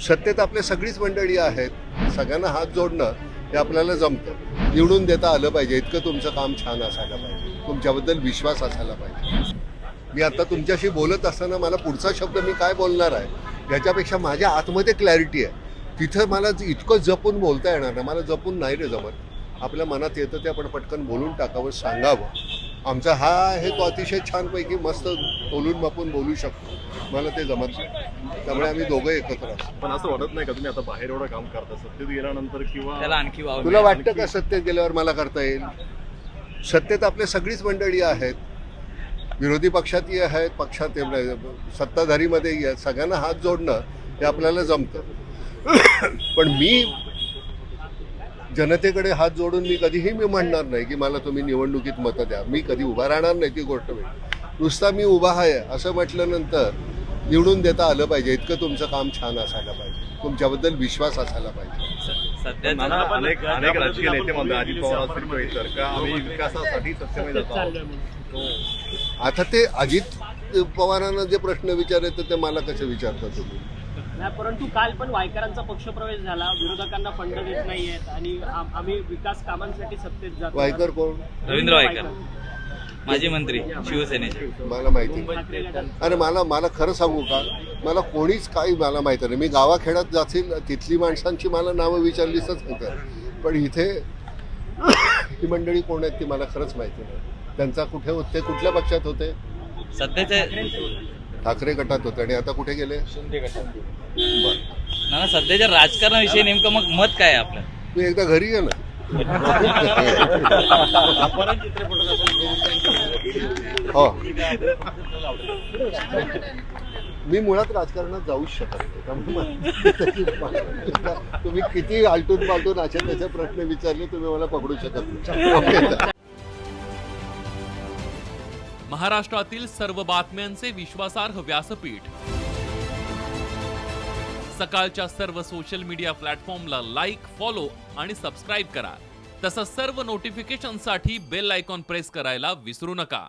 सत्तेत आपल्या सगळीच मंडळी आहेत. सगळ्यांना हात जोडणं हे आपल्याला जमतं. निवडून देता आलं पाहिजे, इतकं तुमचं काम छान असायला पाहिजे, तुमच्याबद्दल विश्वास असायला पाहिजे. मी आता तुमच्याशी बोलत असताना मला पुढचा शब्द मी काय बोलणार आहे याच्यापेक्षा माझ्या आतमध्ये क्लॅरिटी आहे. तिथं मला इतकं जपून बोलता येणार नाही. मला जपून नाही रे जमत. आपल्या मनात येतं ते आपण पटकन बोलून टाकावं, सांगावं. आमचा हा आहे तो अतिशय छानपैकी मस्त तोलून मापून बोलू शकतो. मला ते जमत नाही. त्यामुळे आम्ही दोघं एकत्र असतो. पण असं वाटत नाही का तुम्ही आता बाहेर एवढं काम करता सत्तेत गेल्यानंतर किंवा त्याला आणखी वाव तुला वाटतं का सत्तेत गेल्यावर मला करता येईल? सत्तेत आपल्या सगळीच मंडळी आहेत. विरोधी पक्षातही आहेत, पक्षात सत्ताधारीमध्येही आहेत. सगळ्यांना हात जोडणं हे आपल्याला जमतं. पण मी जनतेकडे हात जोडून मी म्हणणार नाही की मला तुम्ही निवडणुकीत मतं द्या. मी कधी उभा राहणार नाही, ती गोष्ट वेगळी. नुसता मी उभा आहे असं म्हटल्यानंतर निवडून देता आलं पाहिजे, इतकं तुमचं काम छान असायला पाहिजे, तुमच्याबद्दल विश्वास असायला पाहिजे. सध्याचा अनेक राजकीय नेते म्हणतात, अजित पवार असतील किंवा इतर, का आम्ही विकासासाठी सत्तेमध्ये जातो आहोत. आता ते अजित पवारांना जे प्रश्न विचारायचे ते मला कसे विचारता तुम्ही? नाही, परंतु काल पण वायकरांचा पक्षप्रवेश झाला. विरोधकांना फंड देत नाहीयेत आणि आम्ही विकास कामांसाठी सत्तेत जातो. वायकर कोण? रवींद्र वायकर, माजी मंत्री शिवसेनेचे. मला माहिती नाही. अरे मला खरं सांगू का, मला कोणीच काही मला माहिती नाही. मी गावाखेड्यात जातील तिथली माणसांची मला नावं विचारलीच सांगतात. पण इथे ही मंडळी कोण आहेत ती मला खरंच माहिती नाही. त्यांचा कुठे होते, कुठल्या पक्षात होते? सध्याचे ठाकरे गटात होते आणि आता कुठे गेले? बरं, ना सध्याच्या राजकारणाविषयी नेमकं मग मत काय आहे आपलं? तू एकदा घरी ये ना. हो, मी मुळात राजकारणात जाऊच शकत नाही. त्यामुळे तुम्ही किती आलटून पालटून अशा त्याचे प्रश्न विचारले तुम्ही मला पकडू शकत नाही. महाराष्ट्रातील सर्व बातम्यांचे विश्वासार्ह व्यासपीठ. सकाळच्या सर्व सोशल मीडिया प्लॅटफॉर्मला लाईक, फॉलो आणि सबस्क्राईब करा. तसंच सर्व नोटिफिकेशनसाठी बेल आयकॉन प्रेस करायला विसरू नका.